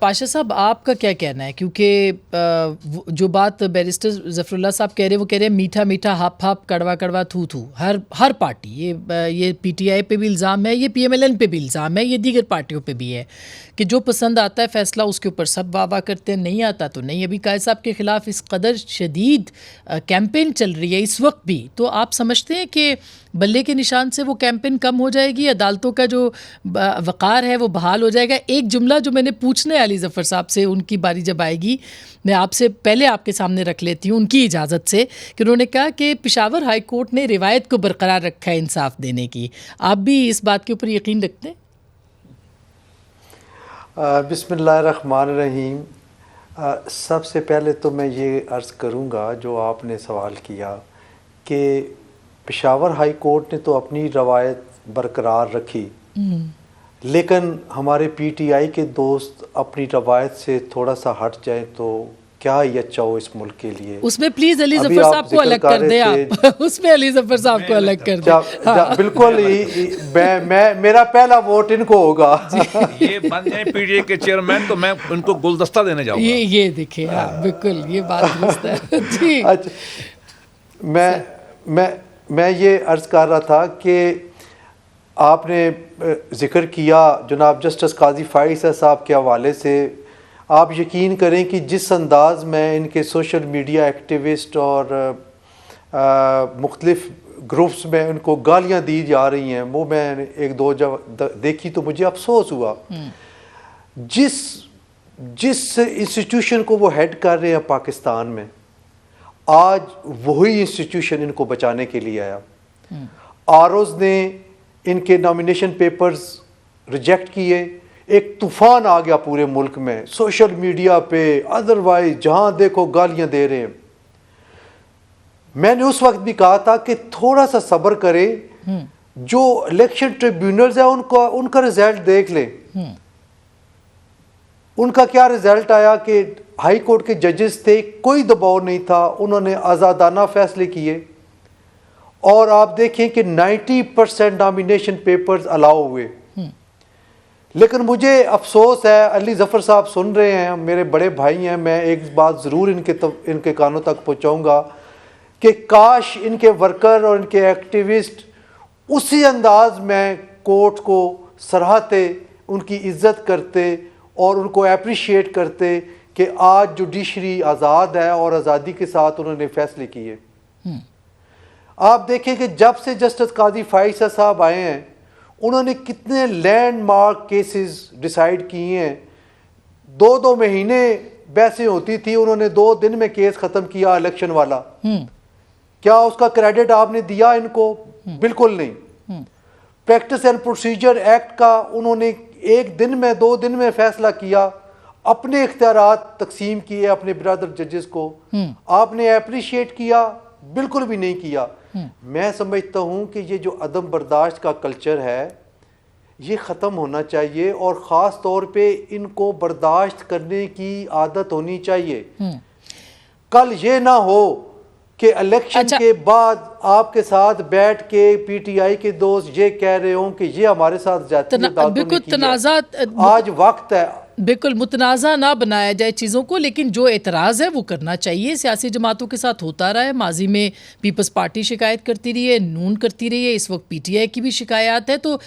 پاشا صاحب آپ کا کیا کہنا ہے؟ کیونکہ جو بات بیرسٹر ظفر اللہ صاحب کہہ رہے ہیں، وہ کہہ رہے ہیں میٹھا میٹھا ہاپ ہاپ کڑوا کڑوا تھو تھو. ہر پارٹی، یہ پی ٹی آئی پہ بھی الزام ہے، یہ پی ایم ایل این پہ بھی الزام ہے، یہ دیگر پارٹیوں پہ بھی ہے کہ جو پسند آتا ہے فیصلہ اس کے اوپر سب واہ واہ کرتے ہیں، نہیں آتا تو نہیں. ابھی قائد صاحب کے خلاف اس قدر شدید کیمپین چل رہی ہے اس وقت بھی، تو آپ سمجھتے ہیں کہ بلے کے نشان سے وہ کیمپین کم ہو جائے گی، عدالتوں کا جو وقار ہے وہ بحال ہو جائے گا؟ ایک جملہ جو میں نے پوچھنے علی ظفر صاحب سے، ان کی باری جب آئے گی میں آپ سے پہلے آپ کے سامنے رکھ لیتی ہوں ان کی اجازت سے، کہ انہوں نے کہا کہ پشاور ہائی کورٹ نے روایت کو برقرار رکھا ہے انصاف دینے کی. آپ بھی اس بات کے اوپر یقین رکھتے ہیں؟ بسم اللہ الرحمن الرحیم. سب سے پہلے تو میں یہ عرض کروں گا جو آپ نے سوال کیا کہ پشاور ہائی کورٹ نے تو اپنی روایت برقرار رکھی، لیکن ہمارے پی ٹی آئی کے دوست اپنی روایت سے تھوڑا سا ہٹ جائیں تو کیا ہی اچھا ہو اس ملک کے لیے. اس میں پلیز علی ظفر صاحب کو الگ کر دیں آپ، اس میں علی ظفر صاحب کو الگ کر دیں. بالکل میرا پہلا ووٹ ان کو ہوگا. یہ بن جائیں پی ٹی اے کے چیئرمین تو میں ان کو گلدستہ دینے جاؤں گا. یہ دیکھیں، بالکل یہ بات درست ہے. جی میں یہ عرض کر رہا تھا کہ آپ نے ذکر کیا جناب جسٹس قاضی فائز صاحب کے حوالے سے. آپ یقین کریں کہ جس انداز میں ان کے سوشل میڈیا ایکٹیوسٹ اور مختلف گروپس میں ان کو گالیاں دی جا رہی ہیں، وہ میں نے ایک دو جب دیکھی تو مجھے افسوس ہوا. جس انسٹیٹیوشن کو وہ ہیڈ کر رہے ہیں پاکستان میں، آج وہی انسٹیٹیوشن ان کو بچانے کے لیے آیا. آروز نے ان کے نامینیشن پیپرز ریجیکٹ کیے، ایک طوفان آ گیا پورے ملک میں، سوشل میڈیا پہ ادروائز جہاں دیکھو گالیاں دے رہے ہیں. میں نے اس وقت بھی کہا تھا کہ تھوڑا سا صبر کریں، جو الیکشن ٹریبیونلز ہیں ان کا رزلٹ دیکھ لیں. ان کا کیا رزلٹ آیا کہ ہائی کورٹ کے ججز تھے، کوئی دباؤ نہیں تھا، انہوں نے آزادانہ فیصلے کیے. اور آپ دیکھیں کہ 90% نامینیشن پیپرز الاؤ ہوئے. لیکن مجھے افسوس ہے، علی ظفر صاحب سن رہے ہیں، میرے بڑے بھائی ہیں، میں ایک بات ضرور ان کے کانوں تک پہنچاؤں گا کہ کاش ان کے ورکر اور ان کے ایکٹیوسٹ اسی انداز میں کورٹ کو سراہتے، ان کی عزت کرتے اور ان کو اپریشیٹ کرتے کہ آج جوڈیشری آزاد ہے اور آزادی کے ساتھ انہوں نے فیصلے کیے. آپ دیکھیں کہ جب سے جسٹس قاضی فائز صاحب آئے ہیں، انہوں نے کتنے لینڈ مارک کیسز ڈیسائیڈ کیے ہیں. 2 مہینے بحثیں ہوتی تھی، انہوں نے 2 دن میں کیس ختم کیا الیکشن والا. کیا اس کا کریڈٹ آپ نے دیا ان کو؟ بالکل نہیں. پریکٹس اینڈ پروسیجر ایکٹ کا انہوں نے 1 دن میں 2 دن میں فیصلہ کیا، اپنے اختیارات تقسیم کیے اپنے برادر ججز کو. آپ نے اپریشیٹ کیا؟ بالکل بھی نہیں کیا. میں سمجھتا ہوں کہ یہ جو عدم برداشت کا کلچر ہے یہ ختم ہونا چاہیے، اور خاص طور پہ ان کو برداشت کرنے کی عادت ہونی چاہیے. کل یہ نہ ہو کہ الیکشن کے بعد آپ کے ساتھ بیٹھ کے پی ٹی آئی کے دوست یہ کہہ رہے ہوں کہ یہ ہمارے ساتھ جاتی ہے. آج وقت ہے، بالکل متنازع نہ بنایا جائے چیزوں کو، لیکن جو اعتراض ہے وہ کرنا چاہیے. سیاسی جماعتوں کے ساتھ ہوتا رہا ہے، ماضی میں پیپلز پارٹی شکایت کرتی رہی ہے، نون کرتی رہی ہے، اس وقت پی ٹی آئی کی بھی شکایات ہے. تو